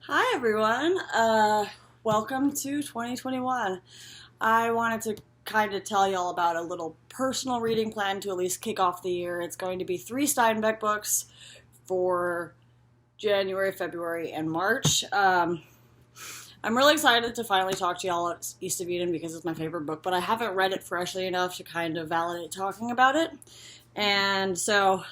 Hi everyone. Welcome to 2021. I wanted to kind of tell y'all about a little personal reading plan to at least kick off the year. It's going to be 3 Steinbeck books for January, February, and March. I'm really excited to finally talk to y'all at East of Eden because it's my favorite book, but I haven't read it freshly enough to kind of validate talking about it. And so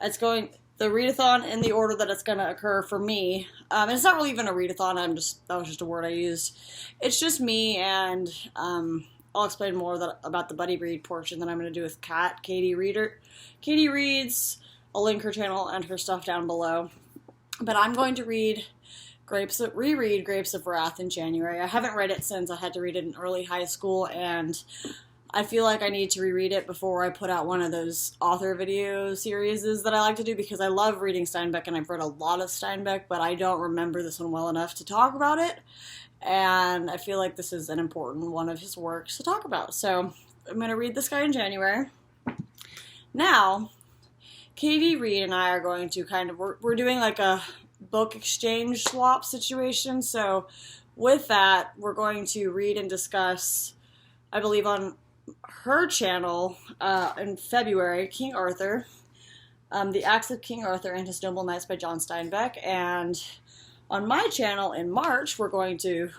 it's going the readathon in the order that it's going to occur for me. And it's not really even a readathon. That was just a word I used. It's just me, and I'll explain more about the buddy read portion that I'm going to do with Kat, Katie Reads. I'll link her channel and her stuff down below. But I'm going to reread Grapes of Wrath in January. I haven't read it since I had to read it in early high school, and I feel like I need to reread it before I put out one of those author video series that I like to do, because I love reading Steinbeck and I've read a lot of Steinbeck, but I don't remember this one well enough to talk about it. And I feel like this is an important one of his works to talk about. So I'm going to read this guy in January. Now, Katie Reed and I are going to we're doing like a book exchange swap situation. So with that, we're going to read and discuss, I believe on her channel in February, King Arthur, The Acts of King Arthur and His Noble Knights by John Steinbeck, and on my channel in March, we're going to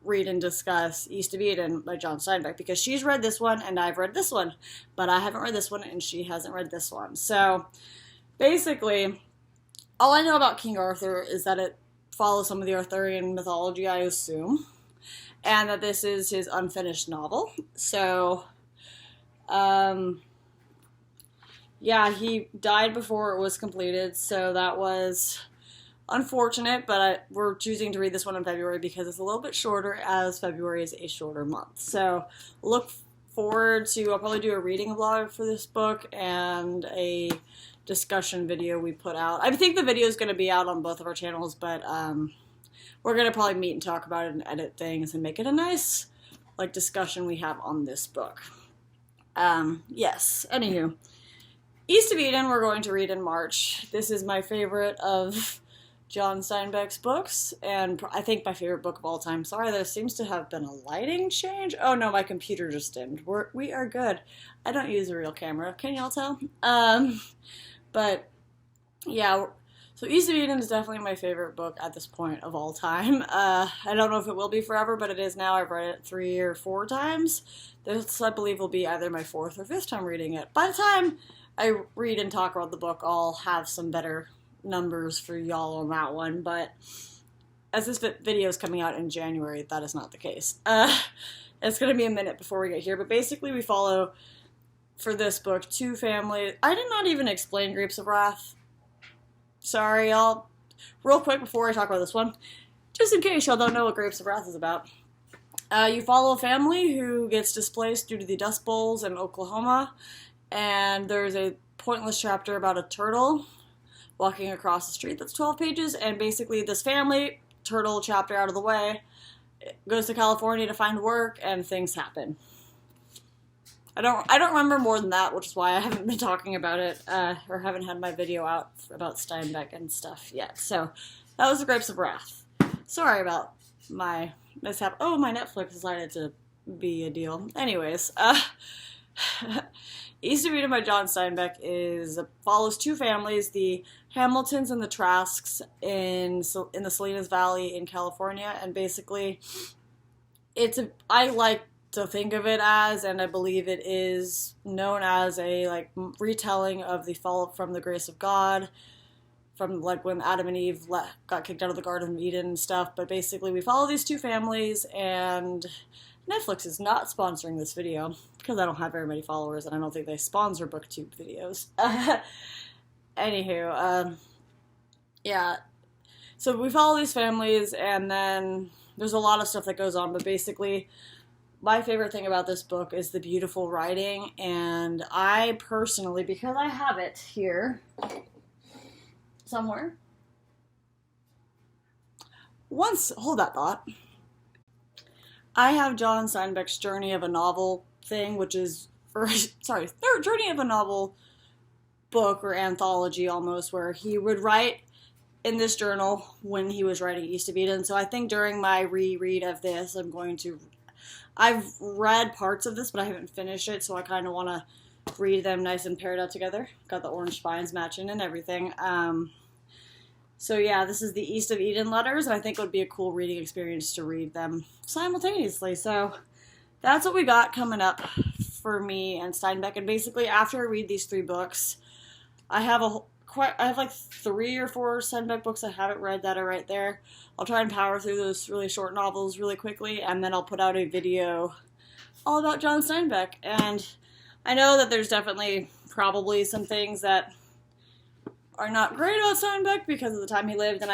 read and discuss East of Eden by John Steinbeck, because she's read this one and I've read this one, but I haven't read this one and she hasn't read this one. So basically, all I know about King Arthur is that it follows some of the Arthurian mythology, I assume, and that this is his unfinished novel. So, yeah, he died before it was completed, so that was unfortunate, but we're choosing to read this one in February because it's a little bit shorter, as February is a shorter month. So, look forward to, I'll probably do a reading vlog for this book and a discussion video we put out. I think the video is going to be out on both of our channels, but, we're going to probably meet and talk about it and edit things and make it a nice, like, discussion we have on this book. Yes. Anywho, East of Eden we're going to read in March. This is my favorite of John Steinbeck's books, and I think my favorite book of all time. Sorry, there seems to have been a lighting change. Oh no, my computer just dimmed. We are good. I don't use a real camera. Can y'all tell? But, yeah, so East of Eden is definitely my favorite book at this point of all time. I don't know if it will be forever, but it is now. I've read it 3 or 4 times. This, I believe, will be either my 4th or 5th time reading it. By the time I read and talk about the book, I'll have some better numbers for y'all on that one, but as this video is coming out in January, that is not the case. It's going to be a minute before we get here, but basically we follow, for this book, 2 families. I did not even explain Grapes of Wrath. Sorry, y'all. Real quick before I talk about this one, just in case y'all don't know what Grapes of Wrath is about. You follow a family who gets displaced due to the Dust Bowls in Oklahoma, and there's a pointless chapter about a turtle walking across the street that's 12 pages, and basically this family, turtle chapter out of the way, goes to California to find work, and things happen. I don't remember more than that, which is why I haven't been talking about it, or haven't had my video out about Steinbeck and stuff yet. So, that was the Grapes of Wrath. Sorry about my mishap. Oh, my Netflix decided to be a deal. Anyways, East of Eden by John Steinbeck follows 2 families, the Hamiltons and the Trasks in the Salinas Valley in California, and basically, I like to think of it as, and I believe it is known as, a retelling of the fall from the grace of God, from when Adam and Eve got kicked out of the Garden of Eden and stuff. But basically we follow these 2 families, and Netflix is not sponsoring this video because I don't have very many followers and I don't think they sponsor booktube videos. Anywho, yeah, so we follow these families, and then there's a lot of stuff that goes on, but basically my favorite thing about this book is the beautiful writing, and I personally, because I have it here somewhere, hold that thought, I have John Steinbeck's Journey of a Novel thing, which is, Journey of a Novel book or anthology almost, where he would write in this journal when he was writing East of Eden. So I think during my reread of this, I've read parts of this, but I haven't finished it, so I kind of want to read them nice and paired out together. Got the orange spines matching and everything. So yeah, this is the East of Eden letters, and I think it would be a cool reading experience to read them simultaneously. So that's what we got coming up for me and Steinbeck. And basically, after I read these 3 books, I have like 3 or 4 Steinbeck books I haven't read that are right there. I'll try and power through those really short novels really quickly, and then I'll put out a video all about John Steinbeck. And I know that there's definitely probably some things that are not great about Steinbeck because of the time he lived, and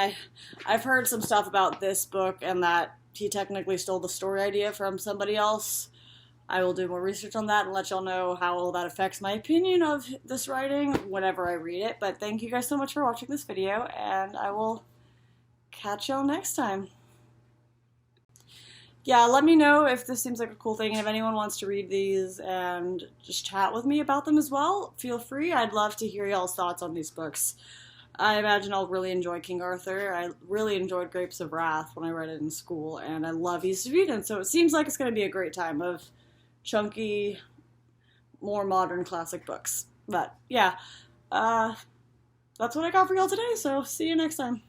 I've heard some stuff about this book and that he technically stole the story idea from somebody else. I will do more research on that and let y'all know how all that affects my opinion of this writing whenever I read it. But thank you guys so much for watching this video, and I will catch y'all next time. Yeah, let me know if this seems like a cool thing, and if anyone wants to read these and just chat with me about them as well, feel free. I'd love to hear y'all's thoughts on these books. I imagine I'll really enjoy King Arthur. I really enjoyed Grapes of Wrath when I read it in school, and I love East of Eden, so it seems like it's going to be a great time of chunky, more modern classic books. But yeah, that's what I got for y'all today, so see you next time.